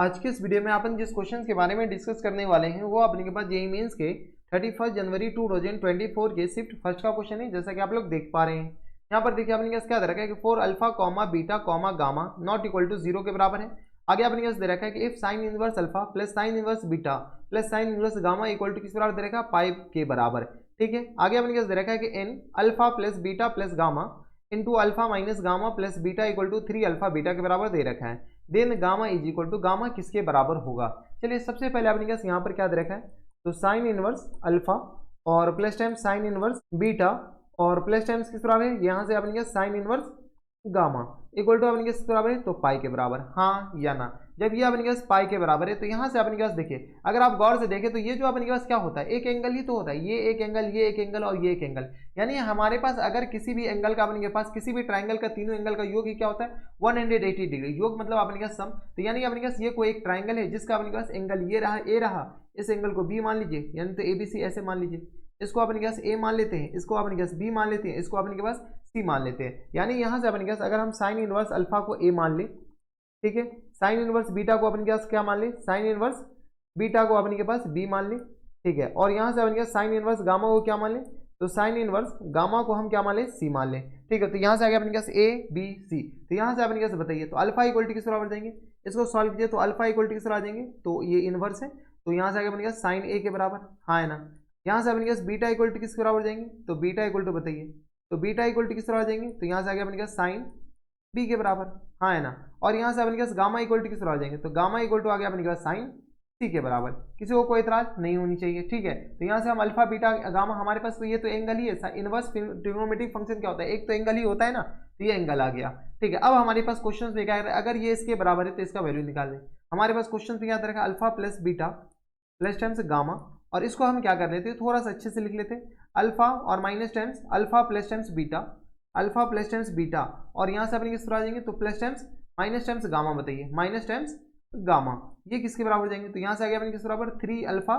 आज के इस वीडियो में अपन जिस क्वेश्चन के बारे में डिस्कस करने वाले हैं वो अपने के पास जेईई मेंस के 31 जनवरी 2024 के शिफ्ट फर्स्ट का क्वेश्चन है, जैसा कि आप लोग देख पा रहे हैं। यहाँ पर देखिए अपने पास क्या दे रखा है कि for alpha comma beta comma gamma not equal to 0 के बराबर है। आगे अपने पास दे रखा है कि if sine inverse alpha plus sine inverse beta plus sine inverse gamma equal to किस बराबर दे रखा है, पाई के बराबर। ठीक है, आगे अपने पास दे रखा है कि an alpha plus beta plus gamma into alpha minus gamma plus beta equal to 3 alpha beta के बराबर दे रखा है। Then gamma is equal to gamma किसके बराबर होगा। चलिए सबसे पहले अपने पास यहाँ पर क्या दे रखा है, तो साइन इनवर्स अल्फा और plus times sine inverse beta और प्लस टाइम्स किस बराबर है, यहाँ से अपने पास sine inverse gamma equal to अपने किस बराबर है, तो पाई के बराबर, हाँ या ना। जब ये अपने पास पाई के बराबर है तो यहाँ से अपने पास देखिए, अगर आप गौर से देखें तो ये जो अपने पास क्या होता है, एक एंगल ही तो होता है, ये एक एंगल, ये एक एंगल और ये एक एंगल। यानी हमारे पास अगर किसी भी एंगल का अपने पास किसी भी ट्राइंगल का तीनों एंगल का योग ही क्या होता है, 180 डिग्री। योग मतलब अपने पास सम, तो यानी अपने पास ये कोई एक ट्राइंगल है जिसका अपने पास एंगल ये रहा, ए रहा, इस एंगल को बी मान लीजिए, यानी तो एबीसी ऐसे मान लीजिए। इसको अपने पास ए मान लेते हैं, इसको अपने पास बी मान लेते हैं, इसको अपने के पास सी मान लेते हैं। यानी यहाँ से अपने पास अगर हम साइन इनवर्स अल्फा को ए मान लें, ठीक है, साइन इनवर्स बीटा को अपने पास क्या मान लें, साइन इनवर्स बीटा को अपने के पास बी मान लें, ठीक है, और यहाँ से अपने पास साइन इनवर्स गामा को क्या मान लें, तो साइन इनवर्स गामा को हम क्या मान लें, सी मान लें। ठीक है, तो यहाँ से आगे अपने पास ए बी सी, तो यहाँ से अपने पास बताइए तो अल्फा इक्वल टू किस बराबर जाएंगे, इसको सॉल्व कीजिए तो अल्फा इक्वल टू किस बराबर आ जाएंगे, तो ये इनवर्स है तो यहाँ से आगे अपने पास साइन ए के बराबर, हाँ है ना। यहाँ से अपने पास बीटा इक्वल टू किस बराबर जाएंगे, तो बीटा इक्वल टू बताइए, तो बीटा इक्वल टू किस बराबर जाएंगे, तो यहाँ से आगे अपने पास साइन बी के बराबर, हाँ है ना। और यहाँ से अपने पास गामा इक्वल टू किस बराबर जाएंगे, तो गामा इक्वल टू आ गया अपने पास साइन सी के बराबर। किसी को कोई इतराज नहीं होनी चाहिए। ठीक है, तो यहाँ से हम अल्फा बीटा गामा, हमारे पास तो ये तो एंगल ही है, इनवर्स ट्रिग्नोमेट्रिक फंक्शन क्या होता है, एक तो एंगल ही होता है ना, तो ये एंगल आ गया। ठीक है, अब हमारे पास क्वेश्चन में क्या है, अगर ये इसके बराबर है तो इसका वैल्यू निकाल दें। हमारे पास क्वेश्चन में क्या रखा, alpha plus beta plus times gamma, और इसको हम क्या कर लेते हैं, थोड़ा सा अच्छे से लिख लेते हैं, अल्फा और minus times alpha plus times beta, alpha plus times beta, और यहाँ से अपने किस तरह आ जाएंगे, तो plus times minus times gamma, बताइए माइनस टाइम्स गामा, ये किसके बराबर जाएंगे, तो यहाँ से आगे अपने किस बराबर 3 अल्फा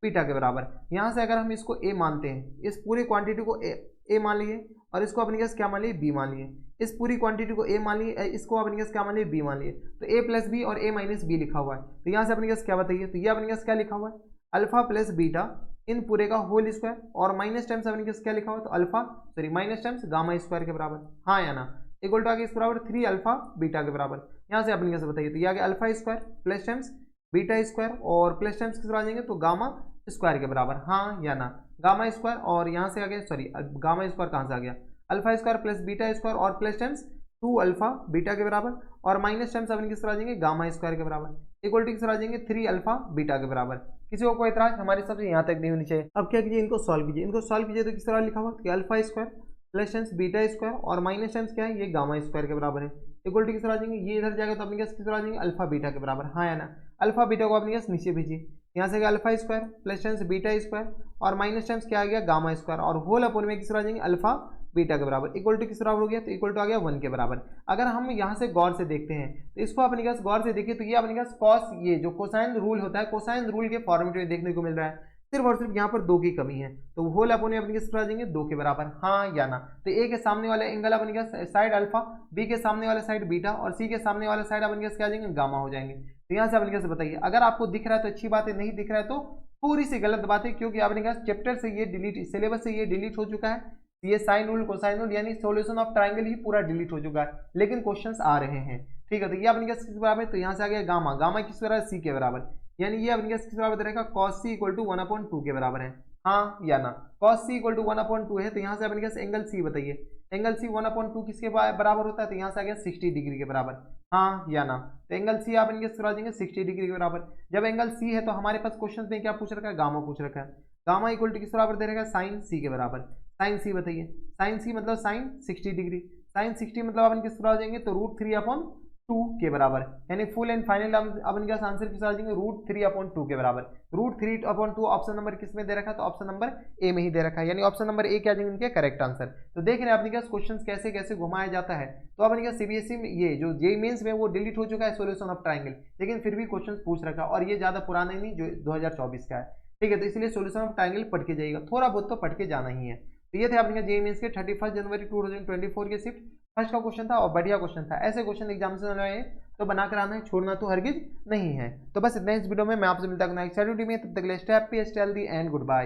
बीटा के बराबर। यहाँ से अगर हम इसको ए मानते हैं, इस पूरी क्वांटिटी को ए मान लिए, और इसको अपने पास क्या मान लिए, बी मान लिए, इस पूरी क्वांटिटी को ए मान लिए, इसको अपने पास क्या मान लिए, बी मान लिए, तो ए प्लस बी और ए माइनस बी लिखा हुआ है। तो यहाँ से अपने पास क्या बताइए, तो ये अपने पास क्या लिखा हुआ है, अल्फा प्लस बीटा इन पूरे का होल स्क्वायर, और माइनस टाइम्स अपने पास क्या लिखा हुआ है, तो alpha sorry minus times gamma square के बराबर, हाँ या ना, इक्वल टू आगे इस बराबर 3 अल्फा बीटा के बराबर। यहाँ से अपने कैसे बताइए, तो ये आगे alpha square plus times beta square और प्लस टाइम्स किस आ जाएंगे, तो गामा स्क्वायर के बराबर, हाँ या ना, गामा स्क्वायर, और यहाँ से आगे सॉरी गामा स्क्वायर कहाँ से आ गया, alpha square plus beta square और प्लस टाइम्स 2 अल्फा बीटा के बराबर, और माइनस टाइम्स अपने किस तरह आ जाएंगे, गामा स्क्वायर के बराबर, इक्वल टू किस तरह आ जाएंगे 3 अल्फा बीटा के बराबर। किसी को कोई इतराज हमारे सबसे यहाँ तक नहीं होनी चाहिए। अब क्या कीजिए, इनको सॉल्व कीजिए, इनको सॉल्व कीजिए तो किस तरह लिखा हुआ कि alpha square plus times beta square और माइनस टाइम्स क्या है, ये गामा स्क्वायर के बराबर है, इक्वल टू किस तरह आ जाएंगे, ये इधर जाएगा तो अपने किस तरह आ जाएंगे, अल्फा बीटा के बराबर, हाँ या ना। अल्फा बीटा को अपने पास नीचे भेजिए, यहाँ से alpha square plus times beta square और माइनस टाइम्स क्या आ गया, गामा स्क्वायर, और होल अपोन में किस तरह आ जाएंगे, अल्फा बीटा के बराबर, इक्वल टू किस बराबर हो गया, तो इक्वल टू आ गया 1 के बराबर। अगर हम यहाँ से गौर से देखते हैं तो इसको अपने पास गौर से देखिए तो ये अपने पास कॉस, ये जो कोसाइन रूल होता है, कोसाइन रूल के फॉर्मेट में देखने को मिल रहा है, सिर्फ और सिर्फ यहाँ पर 2 की कमी है, तो होल अपोन में अपने किस तरह आ जाएंगे, 2 के बराबर, हाँ या ना। तो ए के सामने वाले एंगल अपने का साइड अल्फा, बी के सामने वाले साइड बीटा और सी के सामने वाले साइड अपने क्या आ जाएंगे, गामा हो जाएंगे। तो यहाँ से अपने कैसे बताइए, अगर आपको दिख रहा है तो अच्छी बात है, नहीं दिख रहा है तो पूरी सी गलत बात है, क्योंकि अपने का चैप्टर से ये डिलीट, सिलेबस से ये डिलीट हो चुका है, ये साइन रूल कोसाइन रूल यानी सॉल्यूशन ऑफ ट्रायंगल ही पूरा डिलीट हो चुका है, लेकिन क्वेश्चंस आ रहे हैं। ठीक है, तो ये अपने किस बराबर है, तो यहाँ से आ गया गामा, गामा किस बराबर, सी के बराबर, यानी ये अपने किस बराबर रहेगा, cos c इक्वल टू 1/2 के बराबर है, हाँ या ना। cos c इक्वल टू 1/2 है, तो यहाँ से अपने पास एंगल सी बताइए, एंगल सी 1/2 किसके बराबर होता है, तो यहाँ से आ गया 60 डिग्री के बराबर, हाँ या ना। तो एंगल सी आप इनके आ जाएंगे 60 डिग्री के बराबर। जब एंगल सी है तो हमारे पास क्वेश्चन में क्या पूछ रखा है, गामा पूछ रखा है, गामा इक्वल टू किस बराबर दे रहेगा, साइन सी के बराबर। साइन सी बताइए, साइन सी मतलब साइन 60 डिग्री, साइन 60 मतलब अपन किस तरह आ जाएंगे, तो √3/2 के बराबर, यानी फुल एंड फाइनल अपन का आंसर किस आ जाएंगे, √3/2 के बराबर। √3/2 ऑप्शन नंबर किस में दे रखा है, तो ऑप्शन नंबर ए में ही दे रखा है, यानी ऑप्शन नंबर ए क्या जाएंगे उनके करेक्ट आंसर। तो देख रहे हैं अपने पास क्वेश्चन कैसे कैसे घुमाया जाता है। तो अपने का सीबीएसई में ये जो जेईई मेंस में वो डिलीट हो चुका है सॉल्यूशन ऑफ ट्रायंगल, लेकिन फिर भी क्वेश्चन पूछ रखा है, और ये ज्यादा पुराना नहीं जो 2024 का है। ठीक है, तो इसलिए सॉल्यूशन ऑफ ट्रायंगल पढ़ के जाइएगा, थोड़ा बहुत तो पढ़ के जाना ही है। तो ये थे अपने जेईई मेंस के 31 जनवरी 2024 के शिफ्ट फर्स्ट का क्वेश्चन था, और बढ़िया क्वेश्चन था। ऐसे क्वेश्चन एग्जामिनेशन में तो बनाकर आना है, छोड़ना तो हरगिज नहीं है। तो बस इतना इस वीडियो में, मैं आपसे मिलता हूं नेक्स्ट वीडियो में, तब तक के लिए stay happy, stay healthy and good bye.